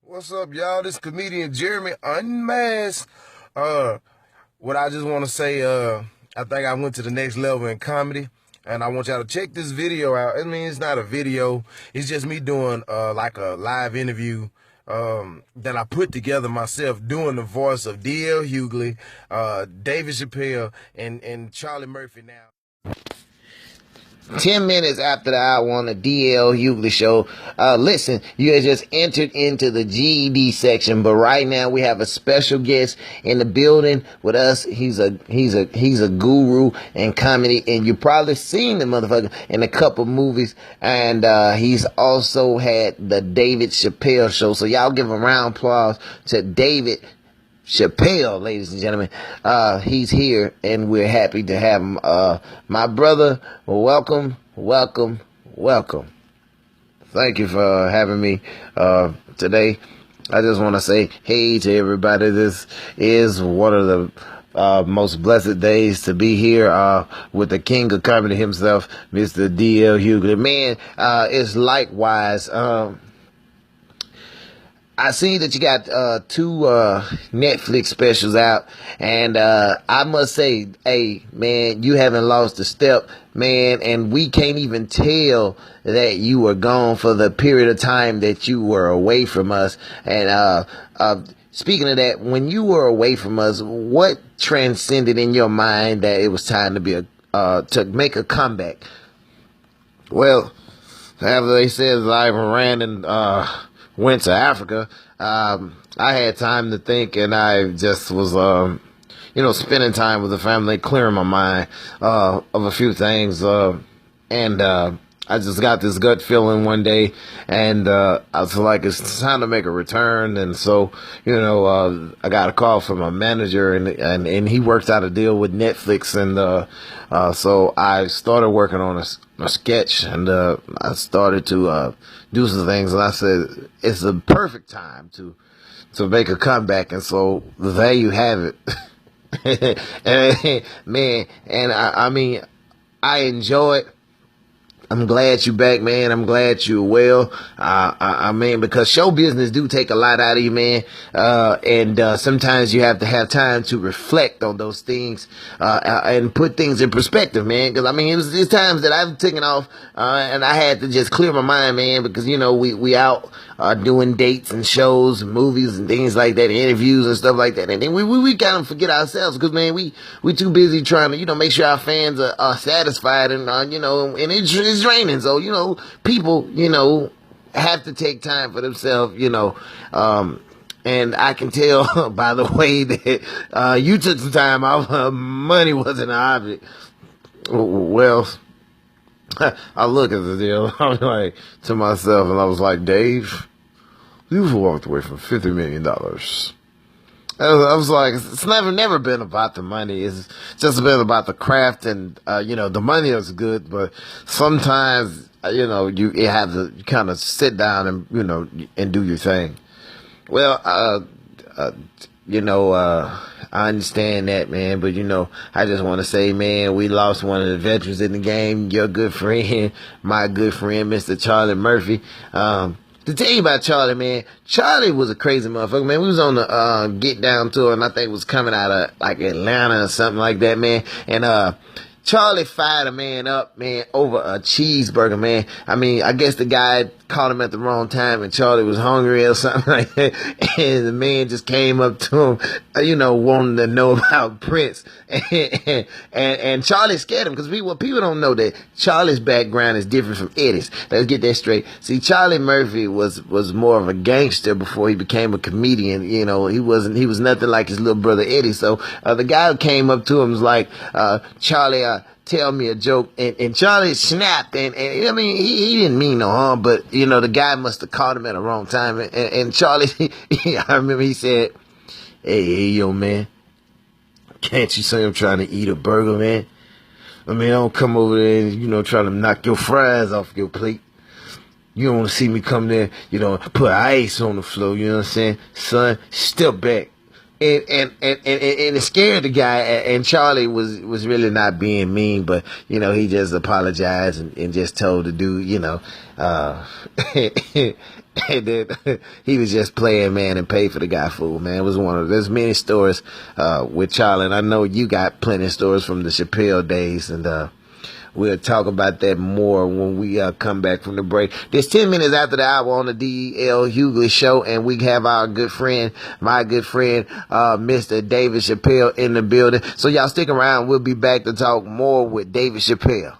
What's up, y'all? This comedian JeremyUnmask. What I just want to say, I think I went to the next level in comedy, and I want y'all to check this video out. I mean, it's not a video; it's just me doing like a live interview that I put together myself, doing the voice of D.L. Hughley, David Chappelle, and Charlie Murphy. Now, 10 minutes after the hour on the DL Hughley show. Listen, you have just entered into the GED section, but right now we have a special guest in the building with us. He's a guru in comedy, and you probably seen the motherfucker in a couple movies, and he's also had the David Chappelle show. So y'all give a round of applause to David Chappelle, ladies and gentlemen. He's here, and we're happy to have him. My brother, welcome. Thank you for having me today. I just want to say hey to everybody. This is one of the most blessed days to be here with the king of comedy himself, Mr. D.L. Hughley. Man, it's likewise. I see that you got two Netflix specials out, and I must say, hey, man, you haven't lost a step, man, and we can't even tell that you were gone for the period of time that you were away from us. And speaking of that, when you were away from us, what transcended in your mind that it was time to be to make a comeback? Well, after they said I ran and went to Africa, I had time to think, and I just was, spending time with the family, clearing my mind of a few things, and I just got this gut feeling one day, and I was like, it's time to make a return. And so, I got a call from my manager, and he worked out a deal with Netflix, and so I started working on a sketch, and I started to do some things, and I said it's the perfect time to make a comeback. And so there you have it. And man, and I mean, I enjoy it. I'm glad you back, man. I'm glad you're well. I mean, because show business do take a lot out of you, man. And sometimes you have to have time to reflect on those things, and put things in perspective, man. Cause I mean, it's times that I've taken off, and I had to just clear my mind, man, because, we out, doing dates and shows and movies and things like that, interviews and stuff like that. And then we kind of forget ourselves because, man, we too busy trying to, make sure our fans are satisfied, and, and it's draining. So, people, have to take time for themselves, and I can tell by the way that you took some time off. Money wasn't an object. Well, I look at the deal. I'm like to myself, and I was like, Dave, you've walked away from $50 million. I was like, it's never been about the money. It's just been about the craft, and the money is good, but sometimes you have to kind of sit down and and do your thing. Well, I understand that, man, but I just want to say, man, we lost one of the veterans in the game. Your good friend, my good friend, Mr. Charlie Murphy. To tell you about Charlie, man, Charlie was a crazy motherfucker, man. We was on the Get Down tour, and I think it was coming out of like Atlanta or something like that, man. And Charlie fired a man up, man, over a cheeseburger, man. I mean, I guess the guy caught him at the wrong time, and Charlie was hungry or something like that. And the man just came up to him, wanting to know about Prince. And Charlie scared him, because people don't know that Charlie's background is different from Eddie's. Let's get that straight. See, Charlie Murphy was more of a gangster before he became a comedian. He was nothing like his little brother Eddie. So the guy who came up to him was like, Charlie, tell me a joke, and Charlie snapped, and I mean, he didn't mean no harm, but the guy must have caught him at the wrong time, and Charlie, I remember he said, hey, yo, man, can't you see I'm trying to eat a burger, man? I mean, I don't come over there and, try to knock your fries off your plate. You don't want to see me come there, put ice on the floor, you know what I'm saying? Son, step back. and it scared the guy. And Charlie was really not being mean, but you know, he just apologized and just told the dude, you know, and then he was just playing, man, and paid for the guy food, man. It was one of there's many stories with Charlie, and I know you got plenty of stories from the Chappelle days, and we'll talk about that more when we come back from the break. There's 10 minutes after the hour on the D.L. Hughley show, and we have our good friend, my good friend, Mr. David Chappelle in the building. So y'all stick around. We'll be back to talk more with David Chappelle.